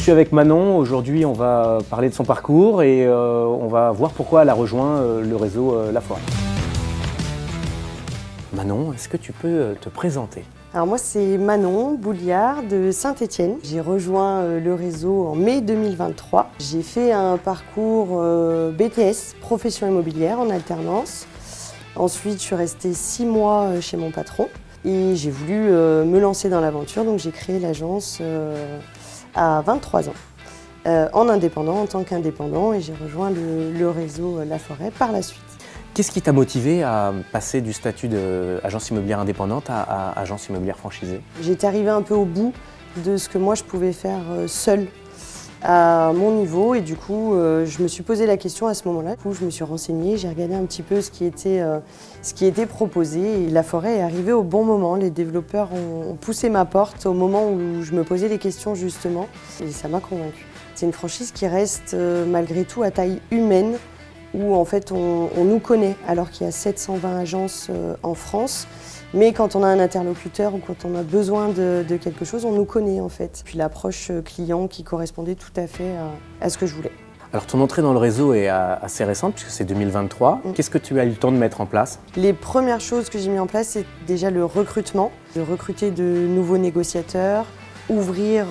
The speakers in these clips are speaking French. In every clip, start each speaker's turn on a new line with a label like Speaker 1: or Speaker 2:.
Speaker 1: suis avec Manon. Aujourd'hui, on va parler de son parcours et on va voir pourquoi elle a rejoint le réseau La Forêt. Manon, est-ce que tu peux te présenter ?
Speaker 2: Alors moi, c'est Manon Bouliard de Saint-Étienne. J'ai rejoint le réseau en mai 2023. J'ai fait un parcours BTS, profession immobilière, en alternance. Ensuite, je suis restée 6 mois chez mon patron et j'ai voulu me lancer dans l'aventure. Donc j'ai créé l'agence à 23 ans, en indépendant, en tant qu'indépendant, et j'ai rejoint le réseau La Forêt par la suite.
Speaker 1: Qu'est-ce qui t'a motivé à passer du statut d'agence immobilière indépendante à agence immobilière franchisée ?
Speaker 2: J'étais arrivée un peu au bout de ce que moi je pouvais faire seule à mon niveau et du coup je me suis posé la question à ce moment-là. Du coup, je me suis renseignée, j'ai regardé un petit peu ce qui était proposé et La Forêt est arrivée au bon moment. Les développeurs ont poussé ma porte au moment où je me posais les questions justement et ça m'a convaincue. C'est une franchise qui reste malgré tout à taille humaine, où en fait on nous connaît alors qu'il y a 720 agences en France. Mais quand on a un interlocuteur ou quand on a besoin de quelque chose, on nous connaît en fait. Puis l'approche client qui correspondait tout à fait à ce que je voulais.
Speaker 1: Alors ton entrée dans le réseau est assez récente puisque c'est 2023. Qu'est-ce que tu as eu le temps de mettre en place ?
Speaker 2: Les premières choses que j'ai mis en place, c'est déjà le recrutement. De recruter de nouveaux négociateurs, ouvrir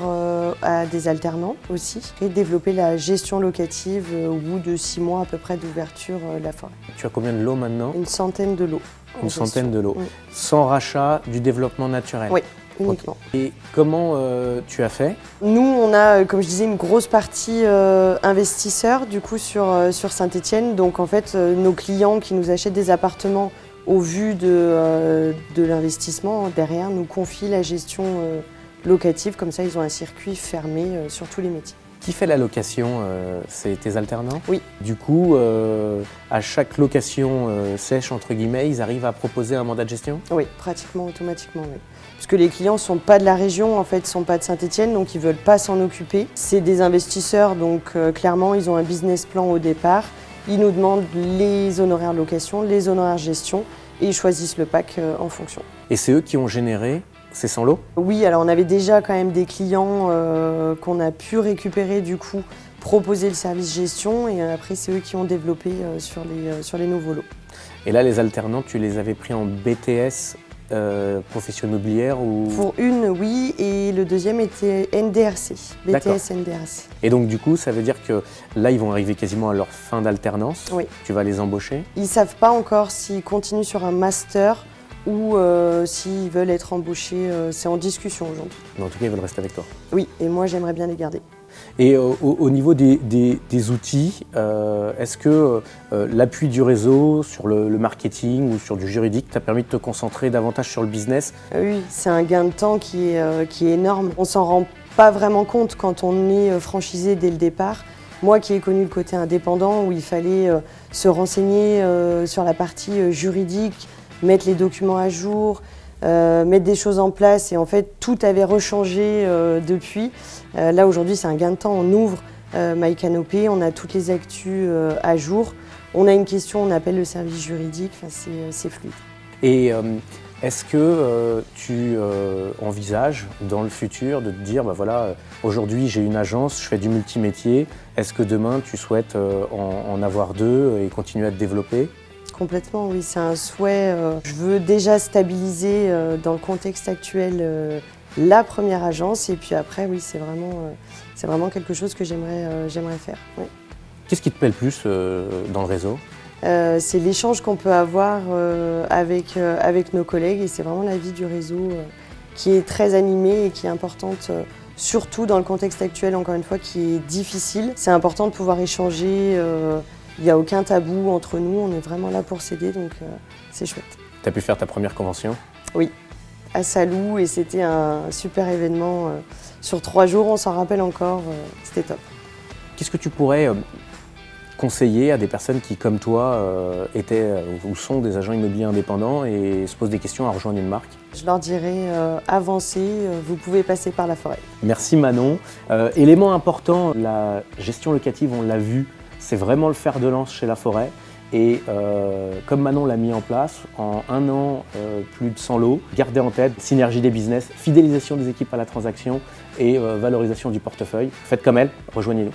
Speaker 2: à des alternants aussi et développer la gestion locative au bout de 6 mois à peu près d'ouverture La Forêt.
Speaker 1: Tu as combien de lots maintenant ?
Speaker 2: Une centaine de lots.
Speaker 1: Une centaine de lots.
Speaker 2: Oui.
Speaker 1: Sans rachat du développement naturel ?
Speaker 2: Oui, uniquement.
Speaker 1: Okay. Et comment tu as fait ?
Speaker 2: Nous, on a, comme je disais, une grosse partie investisseurs du coup sur Saint-Étienne. Donc en fait, nos clients qui nous achètent des appartements au vu de l'investissement, derrière, nous confient la gestion locative. Comme ça, ils ont un circuit fermé sur tous les métiers.
Speaker 1: Qui fait la location ? C'est tes alternants ?
Speaker 2: Oui.
Speaker 1: Du coup, à chaque location sèche, entre guillemets, ils arrivent à proposer un mandat de gestion ?
Speaker 2: Oui, pratiquement automatiquement, oui. Parce que les clients ne sont pas de la région, en fait, ne sont pas de Saint-Étienne, donc ils ne veulent pas s'en occuper. C'est des investisseurs, donc clairement, ils ont un business plan au départ. Ils nous demandent les honoraires de location, les honoraires de gestion, et ils choisissent le pack en fonction.
Speaker 1: Et c'est eux qui ont généré ces 100 lots ?
Speaker 2: Oui, alors on avait déjà quand même des clients qu'on a pu récupérer du coup, proposer le service gestion et après c'est eux qui ont développé sur les nouveaux lots.
Speaker 1: Et là, les alternants, tu les avais pris en BTS profession immobilière ou...
Speaker 2: Pour une, oui, et le deuxième était NDRC, BTS
Speaker 1: D'accord.
Speaker 2: NDRC.
Speaker 1: Et donc du coup, ça veut dire que là, ils vont arriver quasiment à leur fin d'alternance.
Speaker 2: Oui.
Speaker 1: Tu vas les embaucher ?
Speaker 2: Ils ne savent pas encore s'ils continuent sur un master ou s'ils veulent être embauchés, c'est en discussion aujourd'hui.
Speaker 1: Mais en tout cas, ils veulent rester avec toi.
Speaker 2: Oui, et moi j'aimerais bien les garder.
Speaker 1: Et au niveau des outils, est-ce que l'appui du réseau sur le marketing ou sur du juridique t'a permis de te concentrer davantage sur le business ?
Speaker 2: Oui, c'est un gain de temps qui est énorme. On ne s'en rend pas vraiment compte quand on est franchisé dès le départ. Moi qui ai connu le côté indépendant où il fallait se renseigner sur la partie juridique, mettre les documents à jour, mettre des choses en place et en fait tout avait rechangé depuis. Là aujourd'hui c'est un gain de temps, on ouvre MyCanopé, on a toutes les actus à jour, on a une question, on appelle le service juridique, enfin, c'est fluide.
Speaker 1: Et est-ce que tu envisages dans le futur de te dire, bah voilà, aujourd'hui j'ai une agence, je fais du multimétier, est-ce que demain tu souhaites en avoir 2 et continuer à te développer ?
Speaker 2: Complètement, oui, c'est un souhait. Je veux déjà stabiliser dans le contexte actuel la première agence et puis après, oui, c'est vraiment quelque chose que j'aimerais faire. Oui.
Speaker 1: Qu'est-ce qui te plaît le plus dans le réseau ?
Speaker 2: C'est l'échange qu'on peut avoir avec nos collègues et c'est vraiment la vie du réseau qui est très animée et qui est importante. Surtout dans le contexte actuel, encore une fois, qui est difficile. C'est important de pouvoir échanger. Il n'y a aucun tabou entre nous, on est vraiment là pour s'aider, donc c'est chouette.
Speaker 1: Tu as pu faire ta première convention ?
Speaker 2: Oui, à Salou, et c'était un super événement. Sur 3 jours, on s'en rappelle encore, c'était top.
Speaker 1: Qu'est-ce que tu pourrais conseiller à des personnes qui, comme toi, étaient ou sont des agents immobiliers indépendants et se posent des questions à rejoindre une marque ?
Speaker 2: Je leur dirais, avancez, vous pouvez passer par La Forêt.
Speaker 1: Merci Manon. Élément important, la gestion locative, on l'a vu, C'est vraiment le fer de lance chez Laforêt. Et comme Manon l'a mis en place, en 1 an, plus de 100 lots. Gardez en tête, synergie des business, fidélisation des équipes à la transaction et valorisation du portefeuille. Faites comme elle, rejoignez-nous.